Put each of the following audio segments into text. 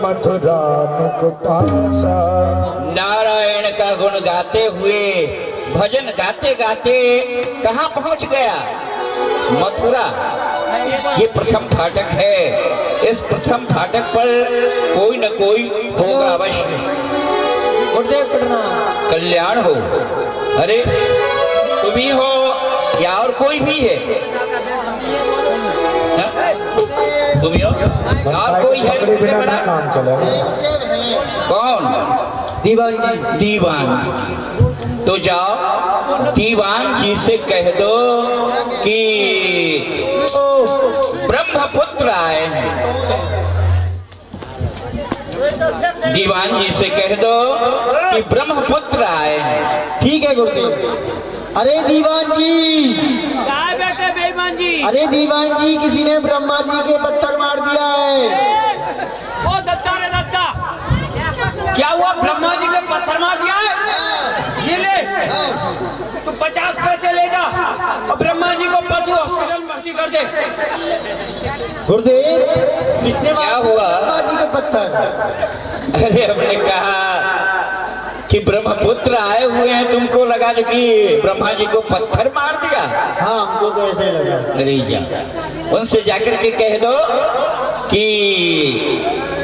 मथुरा मुख पासा। नारायण का गुण गाते हुए भजन गाते गाते कहाँ पहुंच गया? मथुरा। ये प्रथम फाटक है, इस प्रथम फाटक पर कोई न कोई होगा अवश्य। गुरुदेव प्रणाम। कल्याण हो। अरे तुम ही हो या और कोई भी है? तुम ही हो और कोई है? बिना ना काम चलेगा। कौन? दीवान जी। दीवान। तो जाओ दीवान जी से कह दो कि ब्रह्मपुत्र आए हैं। दीवान जी से कह दो कि ब्रह्मपुत्र आए हैं। ठीक है गुरुदेव। अरे दीवान जी। क्या बेटे बेईमान जी? अरे दीवान जी, किसी ने ब्रह्मा जी के पत्थर मार दिया है। ओ दत्ता रे दत्ता, क्या हुआ? ब्रह्मा जी के पत्थर मार दिया है? ये ले, तू 50 पैसे ले जा और ब्रह्मा जी को पशु हॉस्पिटल में भर्ती कर दे। गुरुदेव, किसने क्या हुआ? ब्रह्मा जी के पत्थर। अरे हमने कहा कि ब्रह्मपुत्र आए हुए हैं, तुमको लगा जो कि ब्रह्मा जी को पत्थर मार दिया। हाँ, हमको तो ऐसे ही लगा। अरे जा उनसे जाकर के कह दो कि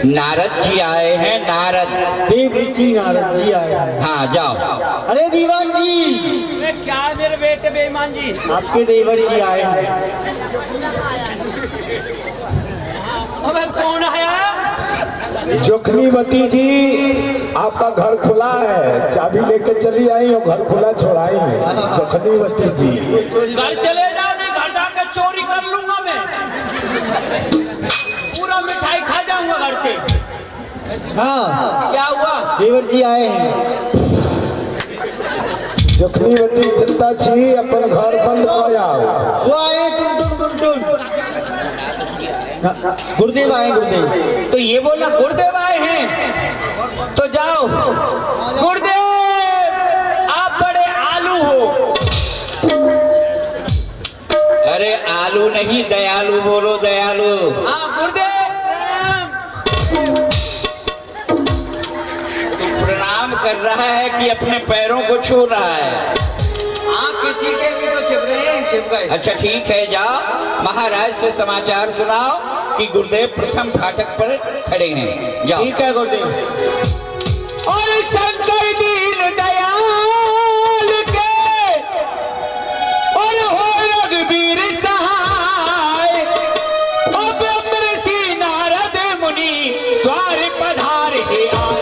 नारद जी आए हैं। नारद देव ऋषि नारद जी आए हैं। हाँ जाओ। अरे दीवान जी। क्या है मेरे बेटे बेईमान जी? आपके देवर जी आए हैं। अबे कौन आया? जोखनीवती जी, आपका घर खुला है, चाबी लेके चली आई और घर खुला छोड़ाई है। जोखनीवती जी, घर चले जाओ, नहीं घर जाकर चोरी कर लूंगा मैं। पूरा मिठाई खा जाऊंगा घर से। हाँ, क्या हुआ? देवर जी आए हैं। जोखनीवती चिंता छी, अपन घर बंद हो जाओ। वो आए टुन टुन टुन टुन। गुरुदेव आए गुरुदेव। तो ये बोला गुरुदेव आए हैं, तो जाओ। गुरुदेव, आप बड़े आलू हो। अरे आलू नहीं, दयालु बोलो, दयालु। हाँ गुरुदेव प्रणाम। तू प्रणाम कर रहा है कि अपने पैरों को छू रहा है? हाँ, किसी के भी तो छिप रहे हैं, छिप गए। अच्छा ठीक है, जाओ महाराज से समाचार सुनाओ कि गुरुदेव प्रथम फाटक पर खड़े हैं। जाओ। ठीक है गुरुदेव। और शंकर दीन दयाल के और हो रघुवीर सहाय, अब ऋषि नारद मुनि द्वार पधार हे आए।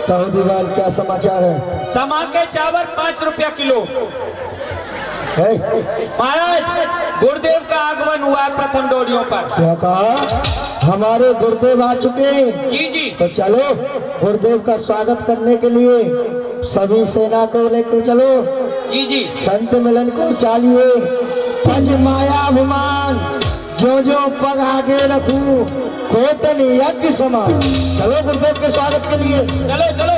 कहो दीवान, क्या समाचार है? समा के चावल 5 रुपया किलो। है? महाराज, गुरुदेव का आगमन हुआ है प्रथम डोरियों पर। क्या कहा? हमारे गुरुदेव आ चुके हैं। जी जी। तो चलो, गुरुदेव का स्वागत करने के लिए सभी सेना को लेकर चलो। जी जी। संत मिलन को चालिए। पज मायाभिमान, जो जो पग आगे रखूं, कोटन यज्ञ समान। चलो गुरुदेव के स्वागत के लिए। चलो चलो।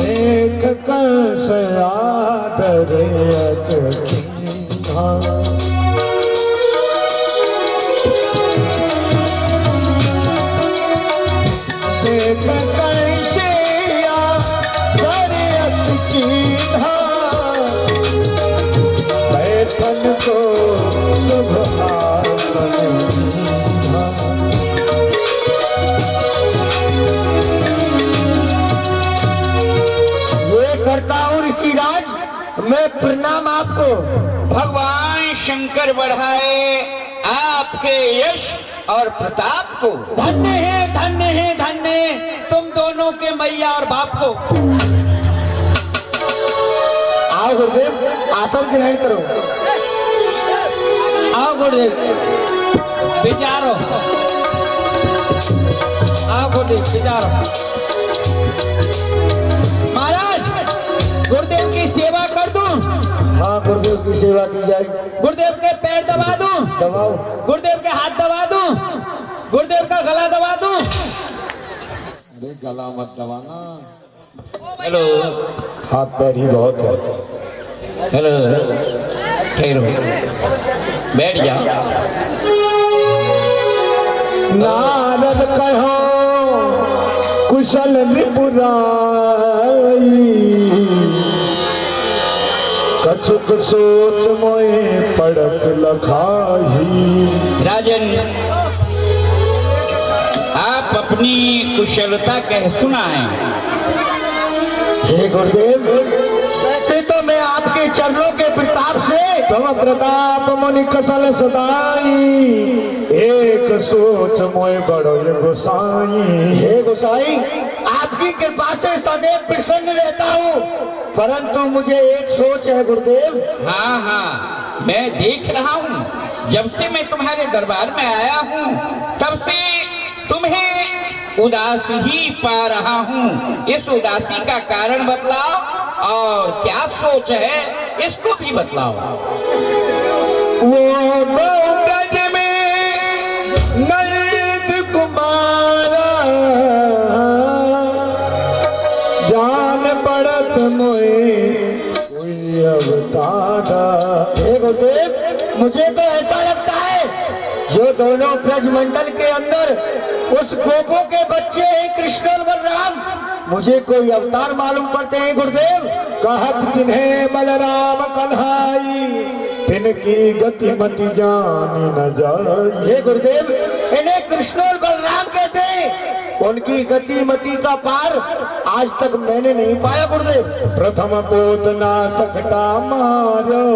एक कंस आदर अतकीन्हा, एक कंस आदर अतकीन्हा, बैठन को शुभ आसन दीन्हा। करता हूँ ऋषिराज, मैं प्रणाम आपको। भगवान शंकर बढ़ाए आपके यश और प्रताप को। धन्य है धन्य है धन्य तुम दोनों के मैया और बाप को। आओ गुरुदेव, आसन ग्रहण करो। आओ गुरुदेव, विचारो। आओ गुरुदेव, विचारो। महाराज, गुरुदेव की सेवा कर दूं? हाँ, गुरुदेव की सेवा की जाए। गुरुदेव के पैर दबा दूं? दबाओ। गुरुदेव के हाथ दबा दूं? गुरुदेव का गला दबा दूं? हेलो हाथ पैर ही बहुत है। हेलो, ठहरो, बैठ जा। नारद कहो कुशल निपुराई, कछुक सोच मोए पड़त लखाही। राजन, आप अपनी कुशलता कह सुनाएं। हे गुरुदेव, वैसे तो मैं आपके चरणों के प्रताप से तुम प्रताप मुनि कसल सदाई, एक सोच मोए बड़ो ये गोसाई। हे गोसाई, आपकी कृपा से सदैव प्रसन्न रहता हूँ, परंतु मुझे एक सोच है गुरुदेव। हाँ हाँ, मैं देख रहा हूँ, जब से मैं तुम्हारे दरबार में आया हूँ तब से तुम्हें उदास ही पा रहा हूँ। इस उदासी का कारण बतलाओ और क्या सोच है इसको भी बतलाओ। वो गज में नर्द कुमारा, जान पड़त मोए कोई अवतारा। हे गुरुदेव, मुझे तो ऐसा लगता है जो दोनों ब्रजमंडल के अंदर उस गोपों के बच्चे हैं कृष्ण और बलराम, मुझे कोई अवतार मालूम पड़ते हैं गुरुदेव। कहत जिन्हें बलराम कन्हाई, तिनकी गति मति जानी न जाई। हे गुरुदेव, इन्हें कृष्ण और बलराम कहते हैं, उनकी गति मति का पार आज तक मैंने नहीं पाया गुरुदेव। प्रथम पोतना सकटा मारो,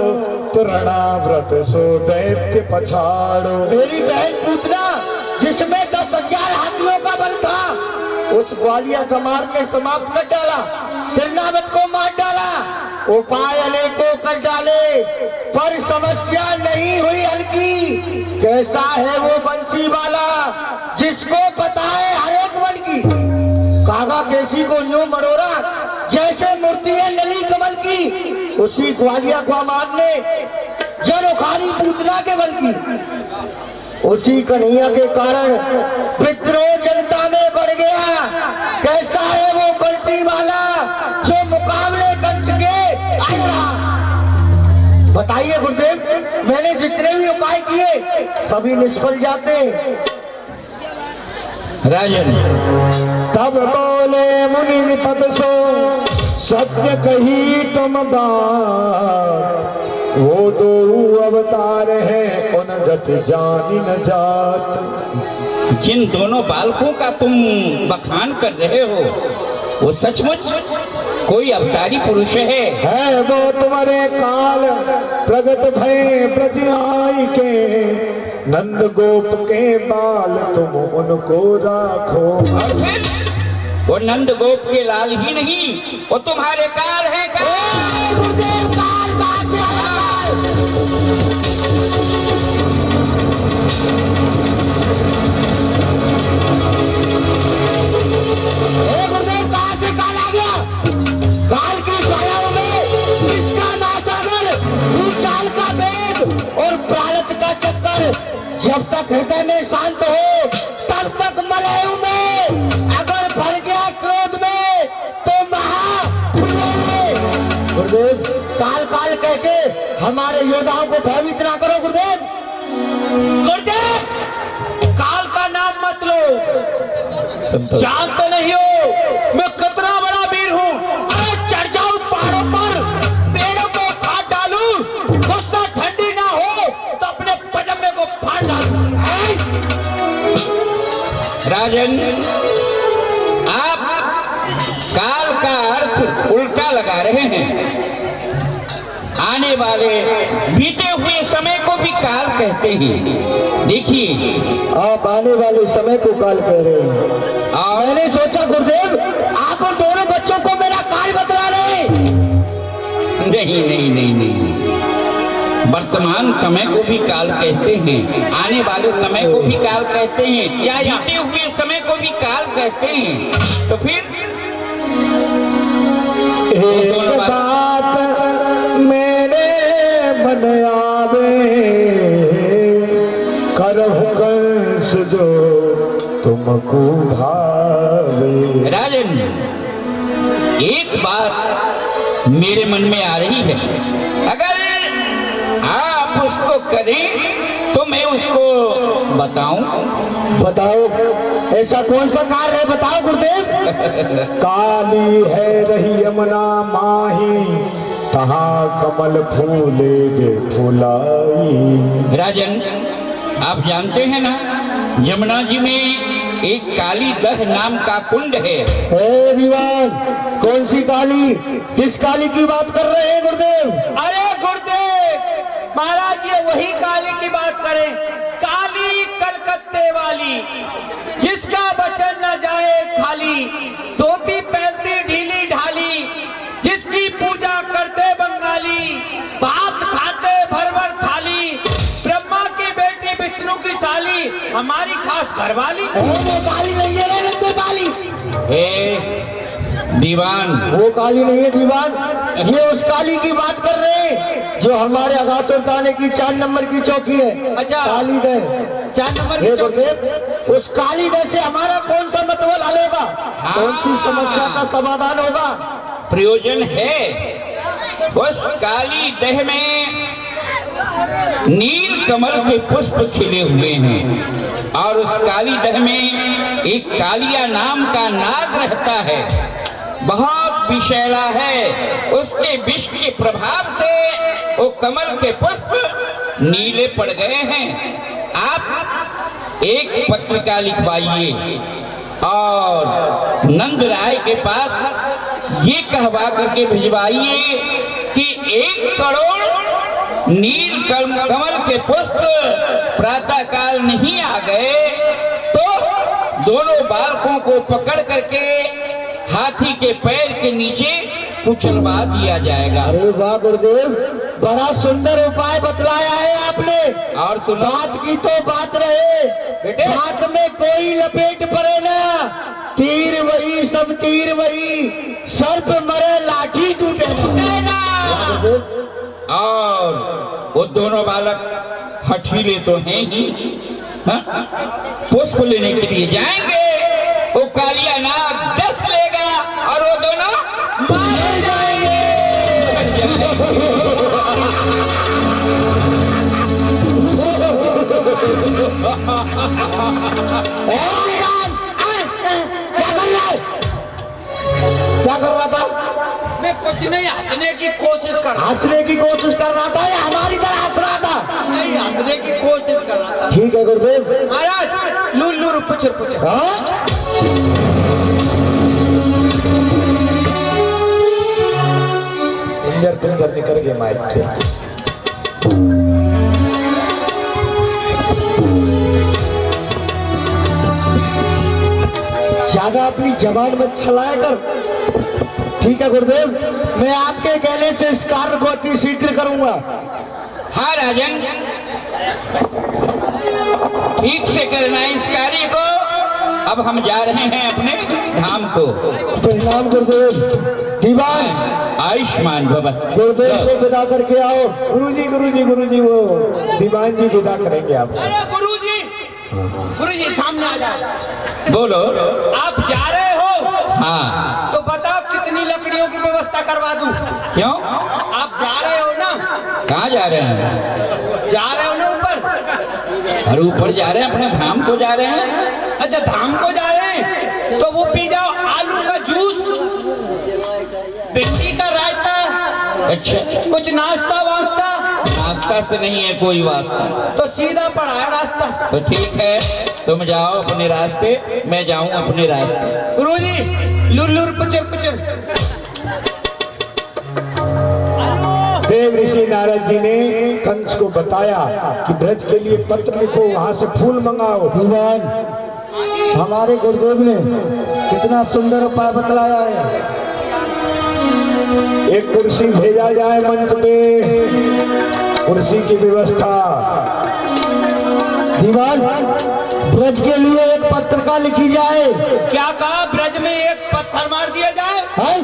तृणाव्रत सो दैत्य पछाड़ो। मेरी बहन पूतना जिसमें 10,000 हाथियों का बल था, उस ग्वालिया गमार ने समाप्त कर डाला, तिरनावत को मार डाला, उपाय अनेकों कर डाले, पर समस्या नहीं हुई हल्की। कैसा है वो बंसी वाला जिसको पता है हर एक वन की। कागा केसी को यूं मरोड़ा जैसे मूर्ति है नली कमल की, उसी ग्वालिया गमार ने जनोखारी पूतना के बल की। उसी कन्हैया के कारण विद्रोह जनता में बढ़ गया। कैसा है वो बंसी वाला जो मुकाबले कंस के आया। बताइए गुरुदेव, मैंने जितने भी उपाय किए सभी निष्फल जाते हैं। राजन, तब बोले मुनि निपत सो, सत्य कही तुम बात, वो दो अवतार हैं उन गति जानी न जात। जिन दोनों बालकों का तुम बखान कर रहे हो वो सचमुच कोई अवतारी पुरुष है वो तुम्हारे काल प्रगट भय ब्रज आई के, नंद गोप के बाल तुम उनको राखो। और फिर वो नंद गोप के लाल ही नहीं, वो तुम्हारे काल है। गुरुदेव कहाँ से काल आ गया? काल की छायाओं में किसका नासागर, भूचाल का वेग और प्रारब्ध का चक्कर, जब तक हृदय में शांत हो तब तक मलयू में, अगर भर गया क्रोध में तो गुरुदेव काल काल कह के हमारे योद्धाओं को भयभीत ना करो गुरुदेव। गुरुदेव, काल का नाम मत लो, जानते नहीं हो मैं कितना बड़ा वीर हूँ। अरे चढ़ जाऊं पहाड़ों पर, पेड़ों को काट डालूं, गुस्सा ठंडी ना हो तो अपने पजामे को फाड़ डालूं। राजन, आप काल का अर्थ उल्टा लगा रहे हैं। आने वाले बीते हुए समय को भी काल कहते हैं। देखिए, आप आने वाले समय को काल कह रहे हैं। और मैंने सोचा गुरुदेव आप उन दोनों बच्चों को मेरा काल बतला रहे हैं। नहीं नहीं नहीं नहीं, वर्तमान समय को भी काल कहते हैं, आने वाले समय को भी काल कहते हैं, या बीते हुए समय को भी काल कहते हैं। तो फिर एक बात मेरे मन आवे, करहु कंस जो तुमको भावे। राजन, एक मेरे मन में आ रही है। अगर आप उसको करें तो मैं उसको बताऊं। बताओ, ऐसा कौन सा कार्य है, बताओ गुरुदेव। काली है रही यमुना माही, कहाँ कमल फूले गे फुलाई। राजन, आप जानते हैं ना, यमुना जी में एक काली दह नाम का कुंड है। हे दीवान, कौन सी काली, किस काली की बात कर रहे हैं गुरुदेव? अरे गुरुदेव महाराज, ये वही काली की बात करें, काली कलकत्ते वाली, जिसका वचन न जाए खाली, धोती पहनती ढीली ढाली, जिसकी पूजा करते बंगाली, भात खाते भर भर थाली, ब्रह्मा की बेटी विष्णु की साली, हमारी खास घरवाली। वो काली नहीं है रे लंदे वाली। दीवान, वो काली नहीं है दीवान, ये उस काली की बात कर रहे हैं जो हमारे आगासुर थाने की 4 नंबर की चौकी है। अच्छा। काली दह 4 नंबर हे की चौकी। गुरुदेव, उस काली दह से हमारा कौन सा मतबल हल होगा, कौन सी समस्या का समाधान होगा? प्रयोजन है। उस काली दह में नील कमल के पुष्प खिले हुए हैं और उस काली दह में एक कालिया नाम का नाग रहता है, बहुत विषैला है। उसके विष के प्रभाव से वो कमल के पुष्प नीले पड़ गए हैं। आप एक पत्रिका लिखवाइए और नंद राय के पास ये कहवा करके भिजवाइए कि 1 करोड़ नील कमल के पुष्प प्रातः काल नहीं आ गए तो दोनों बालकों को पकड़ करके हाथी के पैर के नीचे कुचलवा दिया जाएगा। अरे वाह गुरुदेव, बड़ा सुंदर उपाय बतलाया है आपने। और सुनो, बात की तो बात रहे, बेटे, हाथ में कोई लपेट पड़े ना, तीर वही सब तीर वही, सर्प मरे लाठी टूटे ना। और वो दोनों बालक हठीले तो हैं ही, हाँ? पुष्प लेने के लिए जाएंगे, वो कालिया नाग 10 लेगा और वो दोनों मारे जाएंगे। क्या कर रहा था? मैं कुछ नहीं, हंसने की कोशिश कर रहा हंसने की कोशिश कर रहा था या हमारी तरह हंस रहा था? नहीं, हंसने की कोशिश कर रहा था। ठीक है गुरुदेव। महाराज, लूर पुचर पुचर। हाँ? इंजर पिंजर निकल गए माइक के। ज्यादा अपनी जबान में चलाया कर। ठीक है गुरुदेव, मैं आपके कहने से इस कार्य को अति शीघ्र करूंगा। हाँ राजन, ठीक से करना इस कार्य को। अब हम जा रहे हैं अपने धाम को। प्रणाम गुरुदेव। दीवान, आयुष्मान भव। गुरुदेव को विदा करके आओ। गुरुजी वो दीवान जी विदा करेंगे आप। अरे गुरुजी सामने आ जाओ। बोलो। आप जा रहे हो? हाँ। तो बताओ कितनी लकड़ियों की व्यवस्था करवा दूं? क्यों? आप जा रहे हो ना? कहाँ जा रहे हैं? जा रहे हो ना ऊपर? अरे ऊपर जा रहे हैं, अपने धाम को जा रहे हैं। अच्छा, धाम को जा रहे हैं तो वो पी जाओ, आलू का जूस, भिंडी का रायता। अच्छा, कुछ नाश्ता वास्ता? नाश्ता से नहीं है कोई वास्ता। तो सीधा पड़ा है रास्ता। तो ठीक है, तुम जाओ अपने रास्ते, मैं जाऊं अपने रास्ते। गुरुजी, लुर पुचर पुचर। देव ऋषि नारद जी ने कंस को बताया कि ब्रज के लिए पत्र लिखो, वहां से फूल मंगाओ। दीवान, हमारे गुरुदेव ने कितना सुंदर उपाय बतलाया है। एक कुर्सी भेजा जाए मंच पे, कुर्सी की व्यवस्था। दीवान, ब्रज के लिए एक पत्रिका लिखी जाए। क्या कहा? ब्रज में एक पत्थर मार दिया जाए? है?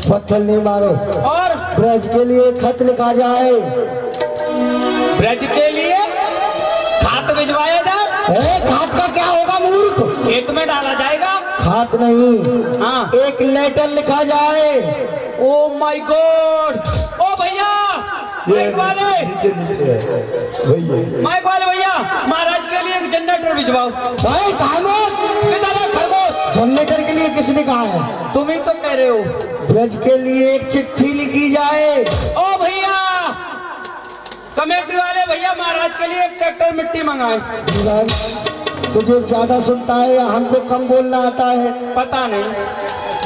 पत्थर नहीं मारो, और ब्रज के लिए खत लिखा जाए। ब्रज के लिए खाद भिजवाया जाए? खाद का क्या होगा मूर्ख? खेत में डाला जाएगा। खात नहीं, हाँ। एक लेटर लिखा जाए। ओ माय गॉड, ओ भैया माइक वाले, नीचे नीचे है भैया। माइक वाले भैया, महाराज के लिए एक जनरेटर भिजवाओ। भाई खामोश, किधर है खरगोश? जनरेटर के लिए किसने कहा है? तुम ही तो कह रहे हो। ब्रज के लिए एक चिट्ठी लिखी जाए। ओ भैया, कमेटी वाले भैया, महाराज के लिए एक ट्रैक्टर मिट्टी मंगाए। दीवान, तुझे ज्यादा सुनता है या हमको कम बोलना आता है? पता नहीं।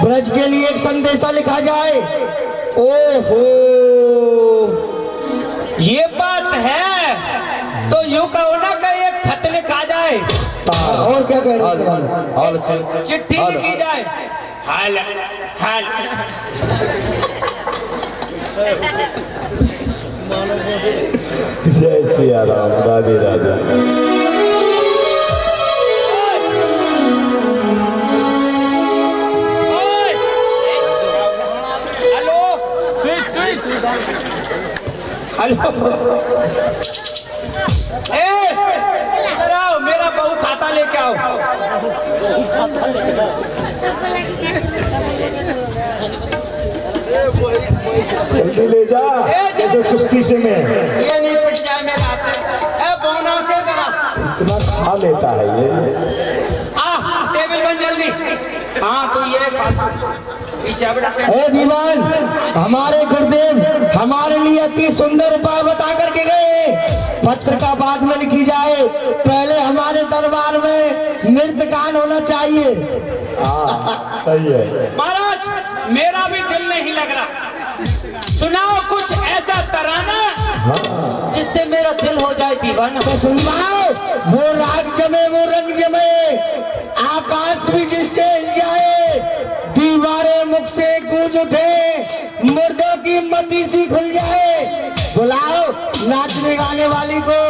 ब्रज के लिए एक संदेशा लिखा जाए। ओहो, ये बात है तो यूं कहो ना कि एक खत लिखा जाए, और क्या कह रहे हैं? चिट्ठी लिखी जाए। हाल हाल जय सिया राम, राधे राधे। ओए! हेलो, हेलो, इधर आओ, मेरा बहू खाता लेके आओ। जल्दी ले जा, जैसे सुस्ती से मैं ये नहीं पिट जाए मेरा हाथ। ए बोना से जरा इतना खा लेता है ये। आ, टेबल बन जल्दी। हाँ तो ये पीछे बेटा से। ए दीवान, हमारे गुरुदेव हमारे लिए अति सुंदर उपाय बता करके गए। पत्रिका बाद में लिखी जाए, पहले हमारे दरबार में नृत्य गान होना चाहिए। हाँ सही है। महाराज, मेरा भी दिल नहीं लग रहा, सुनाओ कुछ ऐसा तराना जिससे मेरा दिल हो जाए दीवाना। तो सुनवाओ, वो राग जमे, वो रंग जमे, आकाश भी जिससे हिल जाए, दीवारें मुख से गूंज उठे, मुर्दों की मती सी खुल जाए। बुलाओ नाचने गाने वाली को।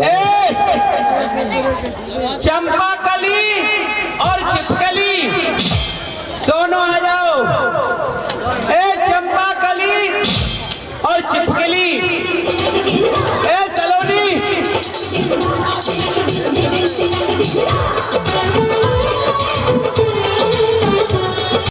ए, चंपा